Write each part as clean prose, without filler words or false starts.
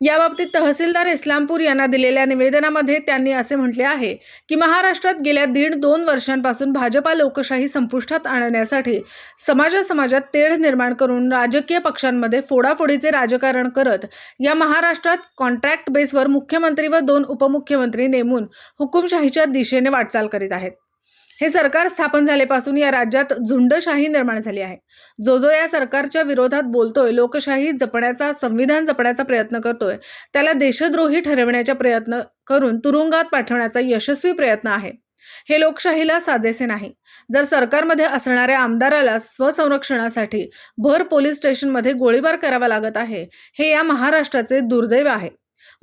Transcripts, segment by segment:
याबाबतीत तहसीलदार इस्लामपूर यांना दिलेल्या निवेदनामध्ये त्यांनी असे म्हटले आहे की महाराष्ट्रात गेल्या 1.5-2 वर्षांपासून भाजपा लोकशाही संपुष्टात आणण्यासाठी समाजात तेढ निर्माण करून राजकीय पक्षांमध्ये फोडाफोडीचे राजकारण करत या महाराष्ट्रात कॉन्ट्रॅक्ट बेसवर मुख्यमंत्री व 2 उपमुख्यमंत्री नेमून हुकुमशाहीच्या दिशेने वाटचाल करीत आहेत। हे सरकार स्थापन झाल्यापासून या राज्यात झुंडशाही निर्माण झाली आहे। जो या सरकारच्या विरोधात बोलतोय, लोकशाही जपण्याचा, संविधान जपण्याचा प्रयत्न करतोय, त्याला देशद्रोही ठरवण्याचा प्रयत्न करून तुरुंगात पाठवण्याचा यशस्वी प्रयत्न आहे। हे लोकशाहीला साजेसे नाही। जर सरकारमध्ये असणाऱ्या आमदाराला स्वसंरक्षणासाठी भर पोलीस स्टेशनमध्ये गोळीबार करावा लागत आहे, हे या महाराष्ट्राचे दुर्दैव आहे।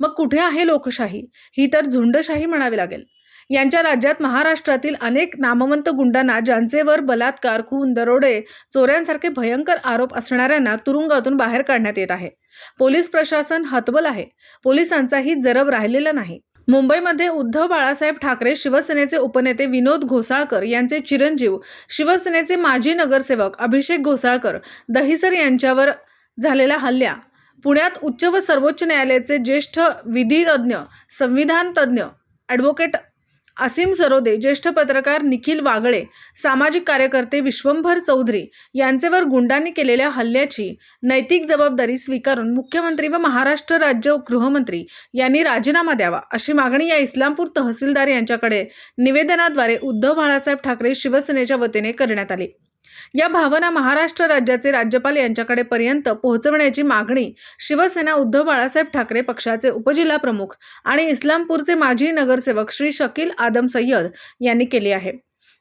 मग कुठे आहे लोकशाही? ही तर झुंडशाही म्हणावी लागेल। यांच्या राज्यात महाराष्ट्रातील अनेक नामवंत गुंडांना, ज्यांचेवर बलात्कार, खून, दरोडे, चोऱ्यांसारखे भयंकर आरोप असणाऱ्यांना तुरुंगातून बाहेर काढण्यात येत आहे। पोलीस प्रशासन हतबल आहे। पोलिसांचाही जरब राहिलेला नाही। मुंबईमध्ये उद्धव बाळासाहेब ठाकरे, शिवसेनेचे उपनेते विनोद घोसाळकर यांचे चिरंजीव, शिवसेनेचे माजी नगरसेवक अभिषेक घोसाळकर दहिसर यांच्यावर झालेला हल्ला, पुण्यात उच्च व सर्वोच्च न्यायालयाचे ज्येष्ठ विधितज्ञ, संविधान तज्ञ ॲडव्होकेट असीम सरोदे, ज्येष्ठ पत्रकार निखिल वागळे, सामाजिक कार्यकर्ते विश्वंभर चौधरी यांच्यावर गुंडांनी केलेल्या हल्ल्याची नैतिक जबाबदारी स्वीकारून मुख्यमंत्री व महाराष्ट्र राज्य गृहमंत्री यांनी राजीनामा द्यावा, अशी मागणी या इस्लामपूर तहसीलदार यांच्याकडे निवेदनाद्वारे उद्धव बाळासाहेब ठाकरे शिवसेनेच्या वतीने करण्यात आली। या भावना महाराष्ट्र राज्याचे राज्यपाल यांच्याकडे पर्यंत पोहोचवण्याची मागणी शिवसेना उद्धव बाळासाहेब ठाकरे पक्षाचे उपजिल्हा प्रमुख आणि इस्लामपूरचे माजी नगरसेवक श्री शकील आदम सय्यद यांनी केली आहे।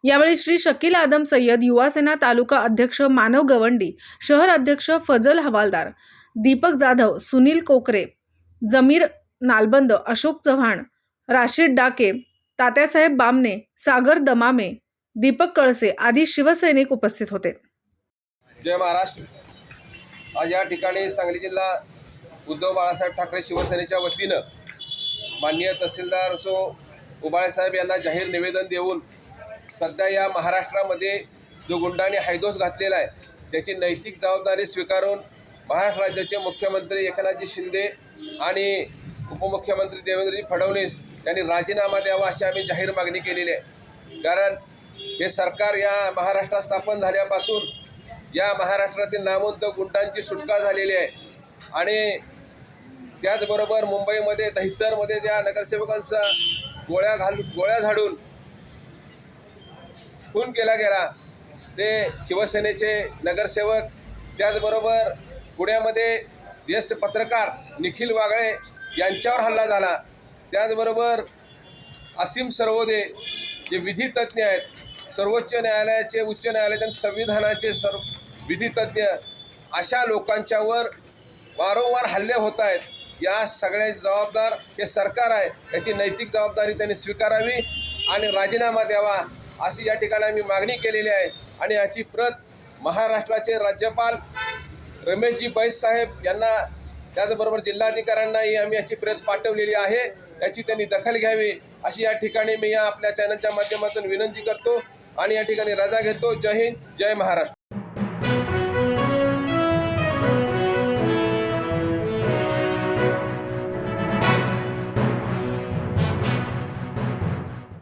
यावेळी श्री शकील आदम सय्यद, युवासेना तालुका अध्यक्ष मानव गवंडी, शहर अध्यक्ष फजल हवालदार, दीपक जाधव, सुनील कोकरे, जमीर नालबंद, अशोक चव्हाण, राशीद डाके, तात्यासाहेब बामणे, सागर दमामे, दीपक कळसे आदी शिवसैनिक उपस्थित होते। जय महाराष्ट्र। आज या ठिकाणी सांगली जिल्हा उद्धव बाळासाहेब ठाकरे शिवसेनेच्या वतीनं माननीय तहसीलदार उबाळे साहेब यांना जाहीर निवेदन देऊन सध्या या महाराष्ट्रामध्ये जो गुंडांनी हैदोस घातलेला आहे त्याची नैतिक जबाबदारी स्वीकारून महाराष्ट्र राज्याचे मुख्यमंत्री एकनाथजी शिंदे आणि उपमुख्यमंत्री देवेंद्रजी फडणवीस यांनी राजीनामा द्यावा अशी आम्ही जाहीर मागणी केलेली आहे। कारण हे सरकार या महाराष्ट्रात स्थापन झाल्यापासून या महाराष्ट्रातील नामवंत गुंडांची सुटका झालेली आहे आणि त्याचबरोबर मुंबईमध्ये दहिसरमध्ये ज्या नगरसेवकांचा गोळ्या झाडून खून केला गेला ते शिवसेनेचे नगरसेवक, त्याचबरोबर पुण्यामध्ये ज्येष्ठ पत्रकार निखिल वागळे यांच्यावर हल्ला झाला, त्याचबरोबर असीम सरोदे जे विधितज्ञ आहेत, सर्वोच्च न्यायालयाचे, उच्च न्यायालयाचे, संविधानाचे विधितज्ञ, अशा लोकांच्यावर वारंवार हल्ले होत आहेत। या सगळ्या जबाबदार हे सरकार आहे, याची नैतिक जबाबदारी त्यांनी स्वीकारावी आणि राजीनामा द्यावा अशी या ठिकाणी आम्ही मागणी केलेली आहे। आणि याची प्रत महाराष्ट्राचे राज्यपाल रमेशजी बैस साहेब यांना, त्याचबरोबर जिल्हाधिकाऱ्यांनाही आम्ही याची प्रत पाठवलेली आहे। याची त्यांनी दखल घ्यावी अशी या ठिकाणी मी या आपल्या चॅनलच्या माध्यमातून विनंती करतो आणि या ठिकाणी रजा घेतो। जय हिंद, जय महाराष्ट्र।